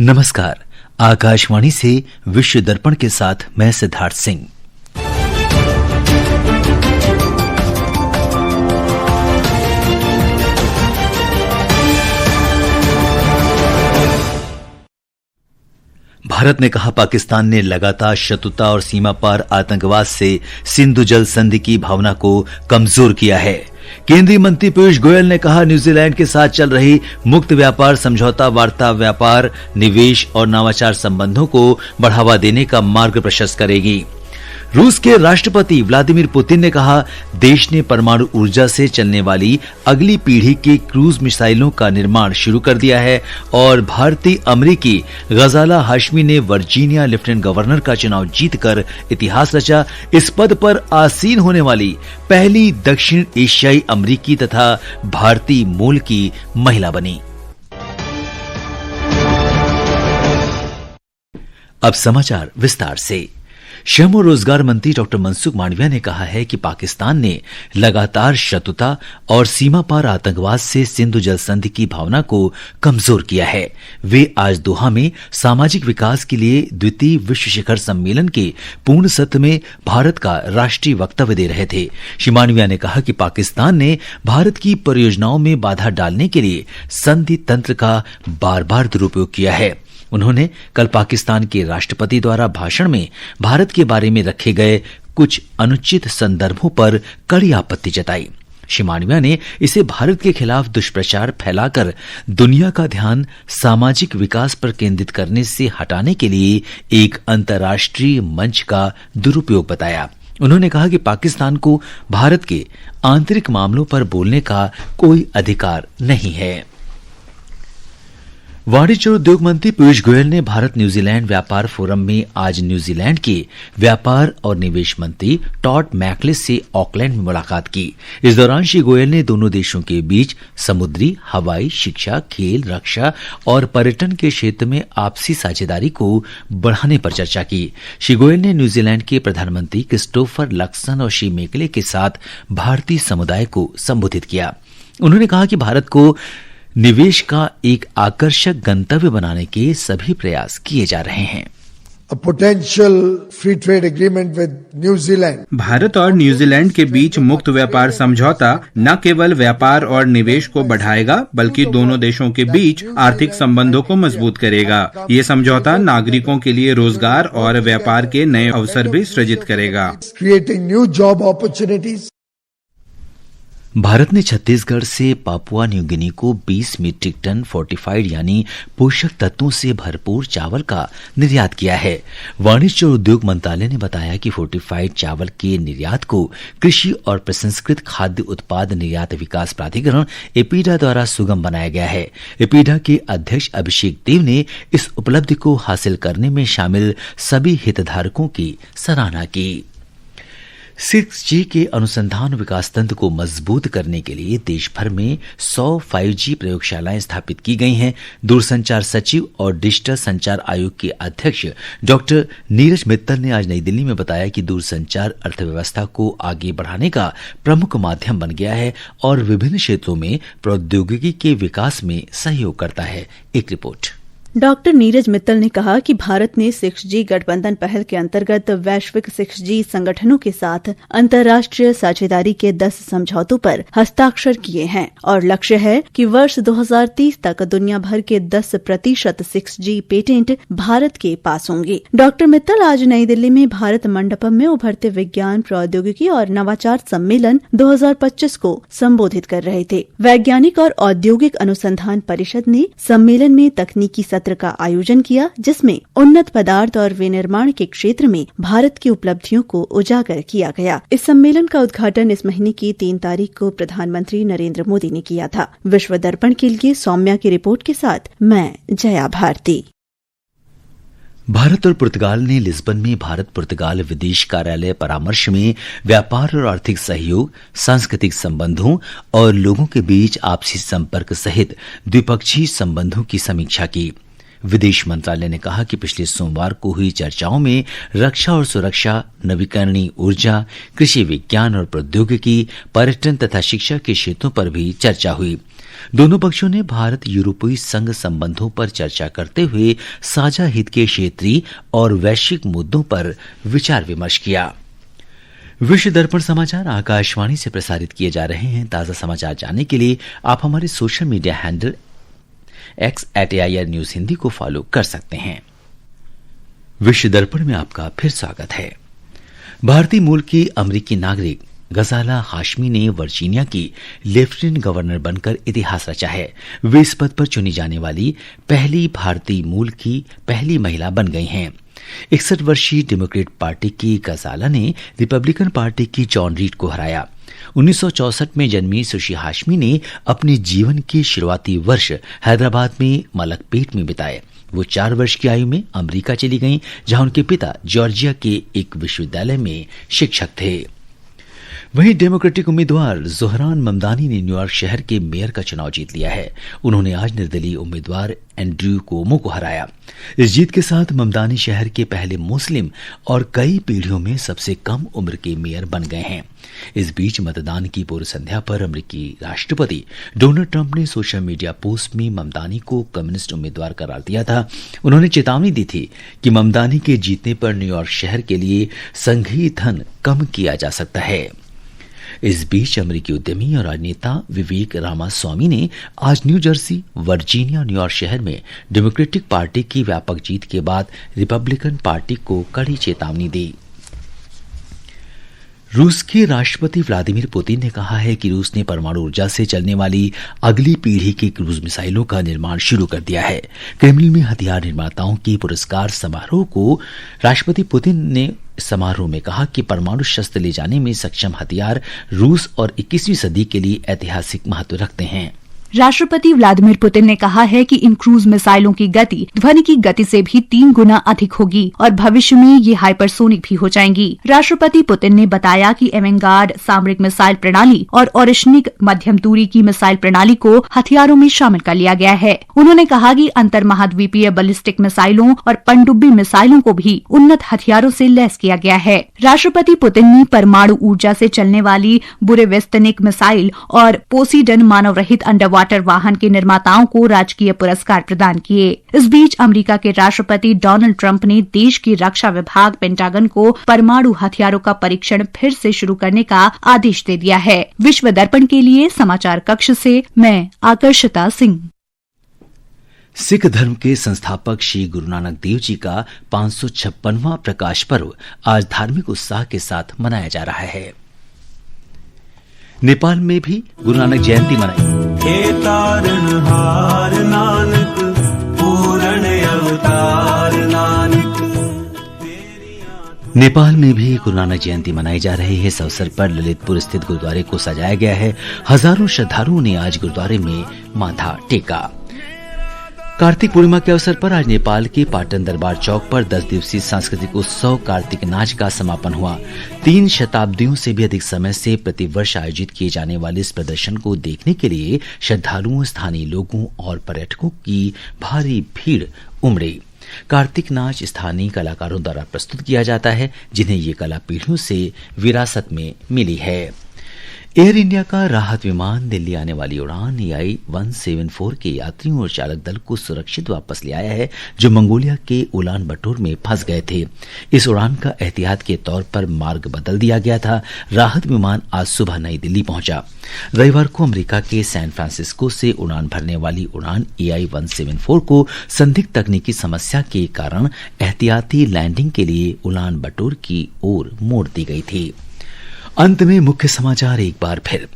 नमस्कार। आकाशवाणी से विश्व दर्पण के साथ मैं सिद्धार्थ सिंह। भारत ने कहा, पाकिस्तान ने लगातार शत्रुता और सीमा पार आतंकवाद से सिंधु जल संधि की भावना को कमजोर किया है। केंद्रीय मंत्री पीयूष गोयल ने कहा, न्यूजीलैंड के साथ चल रही मुक्त व्यापार समझौता वार्ता व्यापार, निवेश और नवाचार संबंधों को बढ़ावा देने का मार्ग प्रशस्त करेगी। रूस के राष्ट्रपति व्लादिमीर पुतिन ने कहा, देश ने परमाणु ऊर्जा से चलने वाली अगली पीढ़ी के क्रूज मिसाइलों का निर्माण शुरू कर दिया है और भारतीय अमेरिकी गजाला हाशमी ने वर्जीनिया लेफ्टिनेंट गवर्नर का चुनाव जीतकर इतिहास रचा। इस पद पर आसीन होने वाली पहली दक्षिण एशियाई अमेरिकी तथा भारतीय मूल की महिला बनी। अब समाचार विस्तार से। श्रम और रोजगार मंत्री डॉक्टर मनसुख मांडविया ने कहा है कि पाकिस्तान ने लगातार शत्रुता और सीमा पार आतंकवाद से सिंधु जल संधि की भावना को कमजोर किया है। वे आज दोहा में सामाजिक विकास के लिए द्वितीय विश्व शिखर सम्मेलन के पूर्ण सत्र में भारत का राष्ट्रीय वक्तव्य दे रहे थे। श्री मांडविया ने कहा कि पाकिस्तान ने भारत की परियोजनाओं में बाधा डालने के लिए संधि तंत्र का बार बार दुरुपयोग किया है। उन्होंने कल पाकिस्तान के राष्ट्रपति द्वारा भाषण में भारत के बारे में रखे गए कुछ अनुचित संदर्भों पर कड़ी आपत्ति जताई। श्री मांडविया ने इसे भारत के खिलाफ दुष्प्रचार फैलाकर दुनिया का ध्यान सामाजिक विकास पर केंद्रित करने से हटाने के लिए एक अंतर्राष्ट्रीय मंच का दुरुपयोग बताया। उन्होंने कहा कि पाकिस्तान को भारत के आंतरिक मामलों पर बोलने का कोई अधिकार नहीं है। वाणिज्य और उद्योग मंत्री पीयूष गोयल ने भारत न्यूजीलैंड व्यापार फोरम में आज न्यूजीलैंड के व्यापार और निवेश मंत्री टॉड मैकलिस से ऑकलैंड में मुलाकात की। इस दौरान श्री गोयल ने दोनों देशों के बीच समुद्री, हवाई, शिक्षा, खेल, रक्षा और पर्यटन के क्षेत्र में आपसी साझेदारी को बढ़ाने पर चर्चा की। श्री गोयल ने न्यूजीलैंड के प्रधानमंत्री क्रिस्टोफर लक्सन और श्री मेकले के साथ भारतीय समुदाय को संबोधित किया। उन्होंने कहा कि भारत को निवेश का एक आकर्षक गंतव्य बनाने के सभी प्रयास किए जा रहे हैं। भारत और न्यूजीलैंड के बीच मुक्त व्यापार समझौता न केवल व्यापार और निवेश को बढ़ाएगा बल्कि दोनों देशों के बीच आर्थिक संबंधों को मजबूत करेगा। ये समझौता नागरिकों के लिए रोजगार और व्यापार के नए अवसर भी सृजित करेगा। भारत ने छत्तीसगढ़ से पापुआ न्यू गिनी को 20 मीट्रिक टन फोर्टिफाइड यानी पोषक तत्वों से भरपूर चावल का निर्यात किया है। वाणिज्य और उद्योग मंत्रालय ने बताया कि फोर्टिफाइड चावल के निर्यात को कृषि और प्रसंस्कृत खाद्य उत्पाद निर्यात विकास प्राधिकरण एपीडा द्वारा सुगम बनाया गया है। एपीडा के अध्यक्ष अभिषेक देव ने इस उपलब्धि को हासिल करने में शामिल सभी हितधारकों की सराहना की। 6G के अनुसंधान विकास तंत्र को मजबूत करने के लिए देश भर में 100 5G प्रयोगशालाएं स्थापित की गई हैं। दूरसंचार सचिव और डिजिटल संचार आयोग के अध्यक्ष डॉक्टर नीरज मित्तल ने आज नई दिल्ली में बताया कि दूरसंचार अर्थव्यवस्था को आगे बढ़ाने का प्रमुख माध्यम बन गया है और विभिन्न क्षेत्रों में प्रौद्योगिकी के विकास में सहयोग करता है। एक रिपोर्ट। डॉक्टर नीरज मित्तल ने कहा कि भारत ने 6G गठबंधन पहल के अंतर्गत वैश्विक 6G संगठनों के साथ अंतर्राष्ट्रीय साझेदारी के 10 समझौतों पर हस्ताक्षर किए हैं और लक्ष्य है कि वर्ष 2030 तक दुनिया भर के 10% 6G पेटेंट भारत के पास होंगे। डॉक्टर मित्तल आज नई दिल्ली में भारत मंडपम में उभरते विज्ञान, प्रौद्योगिकी और नवाचार सम्मेलन 2025 को संबोधित कर रहे थे। वैज्ञानिक और औद्योगिक अनुसंधान परिषद ने सम्मेलन में तकनीकी सत्र का आयोजन किया, जिसमें उन्नत पदार्थ और विनिर्माण के क्षेत्र में भारत की उपलब्धियों को उजागर किया गया। इस सम्मेलन का उद्घाटन इस महीने की 3 तारीख को प्रधानमंत्री नरेंद्र मोदी ने किया था। विश्व दर्पण के लिए सौम्या की रिपोर्ट के साथ मैं जया भारती। भारत और पुर्तगाल ने लिस्बन में भारत पुर्तगाल विदेश कार्यालय परामर्श में व्यापार और आर्थिक सहयोग, सांस्कृतिक संबंधों और लोगों के बीच आपसी संपर्क सहित द्विपक्षीय संबंधों की समीक्षा की। विदेश मंत्रालय ने कहा कि पिछले सोमवार को हुई चर्चाओं में रक्षा और सुरक्षा, नवीकरणीय ऊर्जा, कृषि विज्ञान और प्रौद्योगिकी, पर्यटन तथा शिक्षा के क्षेत्रों पर भी चर्चा हुई। दोनों पक्षों ने भारत यूरोपीय संघ संबंधों पर चर्चा करते हुए साझा हित के क्षेत्रीय और वैश्विक मुद्दों पर विचार विमर्श किया। विश्व दर्पण समाचार आकाशवाणी से प्रसारित किए जा रहे हैं। ताजा समाचार जानने के लिए आप हमारे social media handle x@AIR news Hindi को फॉलो कर सकते हैं। विश्व दर्पण में आपका फिर स्वागत है। भारतीय मूल की अमेरिकी नागरिक गजाला हाशमी ने वर्जीनिया की लेफ्टिनेंट गवर्नर बनकर इतिहास रचा है। वे इस पद पर चुनी जाने वाली पहली भारतीय मूल की पहली महिला बन गई हैं। 61 वर्षीय डेमोक्रेट पार्टी की गजाला ने रिपब्लिकन पार्टी की जॉन रीड को हराया। 1964 में जन्मी सुश्री हाशमी ने अपने जीवन के शुरुआती वर्ष हैदराबाद में मलकपेट में बिताए। वो 4 वर्ष की आयु में अमेरिका चली गईं, जहां उनके पिता जॉर्जिया के एक विश्वविद्यालय में शिक्षक थे। वहीं डेमोक्रेटिक उम्मीदवार जोहरान ममदानी ने न्यूयॉर्क शहर के मेयर का चुनाव जीत लिया है। उन्होंने आज निर्दलीय उम्मीदवार एंड्रयू कोमो को हराया। इस जीत के साथ ममदानी शहर के पहले मुस्लिम और कई पीढ़ियों में सबसे कम उम्र के मेयर बन गए हैं। इस बीच मतदान की पूर्व संध्या पर अमेरिकी राष्ट्रपति डोनाल्ड ट्रंप ने सोशल मीडिया पोस्ट में ममदानी को कम्युनिस्ट उम्मीदवार करार दिया था। उन्होंने चेतावनी दी थी कि ममदानी के जीतने पर न्यूयॉर्क शहर के लिए संघीय धन कम किया जा सकता है। इस बीच अमेरिकी उद्यमी और राजनेता विवेक रामास्वामी ने आज न्यू जर्सी, वर्जीनिया और न्यूयॉर्क शहर में डेमोक्रेटिक पार्टी की व्यापक जीत के बाद रिपब्लिकन पार्टी को कड़ी चेतावनी दी। रूस के राष्ट्रपति व्लादिमीर पुतिन ने कहा है कि रूस ने परमाणु ऊर्जा से चलने वाली अगली पीढ़ी की क्रूज मिसाइलों का निर्माण शुरू कर दिया है। क्रेमलिन में हथियार निर्माताओं के पुरस्कार समारोह को राष्ट्रपति पुतिन ने समारोह में कहा कि परमाणु शस्त्र ले जाने में सक्षम हथियार रूस और 21वीं सदी के लिए ऐतिहासिक महत्व रखते हैं। राष्ट्रपति व्लादिमीर पुतिन ने कहा है कि इन क्रूज मिसाइलों की गति ध्वनि की गति से भी 3 गुना अधिक होगी और भविष्य में ये हाइपरसोनिक भी हो जाएंगी। राष्ट्रपति पुतिन ने बताया कि एवेंगार्ड सामरिक मिसाइल प्रणाली और ओरिशनिक मध्यम दूरी की मिसाइल प्रणाली को हथियारों में शामिल कर लिया गया है। उन्होंने कहा कि अंतर महाद्वीपीय बैलिस्टिक मिसाइलों और पनडुब्बी मिसाइलों को भी उन्नत हथियारों से लैस किया गया है। राष्ट्रपति पुतिन ने परमाणु ऊर्जा से चलने वाली बुरेवेस्तनिक मिसाइल और पोसीडन मानव रहित अंडरवाटर वाहन के निर्माताओं को राजकीय पुरस्कार प्रदान किए। इस बीच अमेरिका के राष्ट्रपति डोनाल्ड ट्रंप ने देश की रक्षा विभाग पेंटागन को परमाणु हथियारों का परीक्षण फिर से शुरू करने का आदेश दे दिया है। विश्व दर्पण के लिए समाचार कक्ष से मैं आकर्षिता सिंह। सिख धर्म के संस्थापक श्री गुरु नानक देव जी का 556वां प्रकाश पर्व आज धार्मिक उत्साह के साथ मनाया जा रहा है। नेपाल में भी गुरु नानक जयंती मनाई। हे तारणहार नानक पूर्ण अवतार नानक। नेपाल में भी गुरु नानक जयंती मनाई जा रही है। इस अवसर पर ललितपुर स्थित गुरुद्वारे को सजाया गया है। हजारों श्रद्धालुओं ने आज गुरुद्वारे में माथा टेका। कार्तिक पूर्णिमा के अवसर पर आज नेपाल के पाटन दरबार चौक पर 10 दिवसीय सांस्कृतिक उत्सव कार्तिक नाच का समापन हुआ। 3 शताब्दियों से भी अधिक समय से प्रतिवर्ष आयोजित किए जाने वाले इस प्रदर्शन को देखने के लिए श्रद्धालुओं, स्थानीय लोगों और पर्यटकों की भारी भीड़ उमड़ी। कार्तिक नाच स्थानीय कलाकारों द्वारा प्रस्तुत किया जाता है, जिन्हें ये कला पीढ़ियों से विरासत में मिली है। एयर इंडिया का राहत विमान दिल्ली आने वाली उड़ान EI-174 के यात्रियों और चालक दल को सुरक्षित वापस ले आया है, जो मंगोलिया के उलान बटोर में फंस गए थे। इस उड़ान का एहतियात के तौर पर मार्ग बदल दिया गया था। राहत विमान आज सुबह नई दिल्ली पहुंचा। रविवार को अमेरिका के सैन फ्रांसिस्को से उड़ान भरने वाली उड़ान EI-174 को संदिग्ध तकनीकी समस्या के कारण एहतियाती लैंडिंग के लिए उलान बटोर की ओर मोड़ दी गई थी। अंत में मुख्य समाचार एक बार फिर।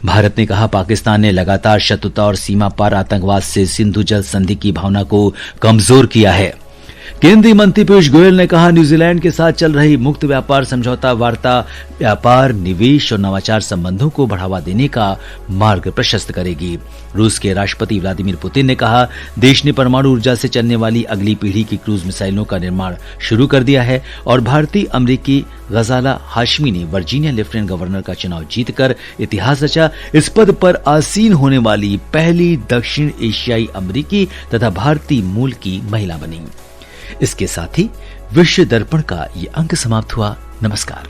भारत ने कहा, पाकिस्तान ने लगातार शत्रुता और सीमा पार आतंकवाद से सिंधु जल संधि की भावना को कमजोर किया है। केंद्रीय मंत्री पीयूष गोयल ने कहा, न्यूजीलैंड के साथ चल रही मुक्त व्यापार समझौता वार्ता व्यापार, निवेश और नवाचार संबंधों को बढ़ावा देने का मार्ग प्रशस्त करेगी। रूस के राष्ट्रपति व्लादिमीर पुतिन ने कहा, देश ने परमाणु ऊर्जा से चलने वाली अगली पीढ़ी की क्रूज मिसाइलों का निर्माण शुरू कर दिया है और भारतीय अमेरिकी गजाला हाशमी ने वर्जीनिया लेफ्टिनेंट गवर्नर का चुनाव जीतकर इतिहास रचा। इस पद पर आसीन होने वाली पहली दक्षिण एशियाई अमेरिकी तथा भारतीय मूल की महिला बनी। इसके साथ ही विश्व दर्पण का ये अंक समाप्त हुआ। नमस्कार।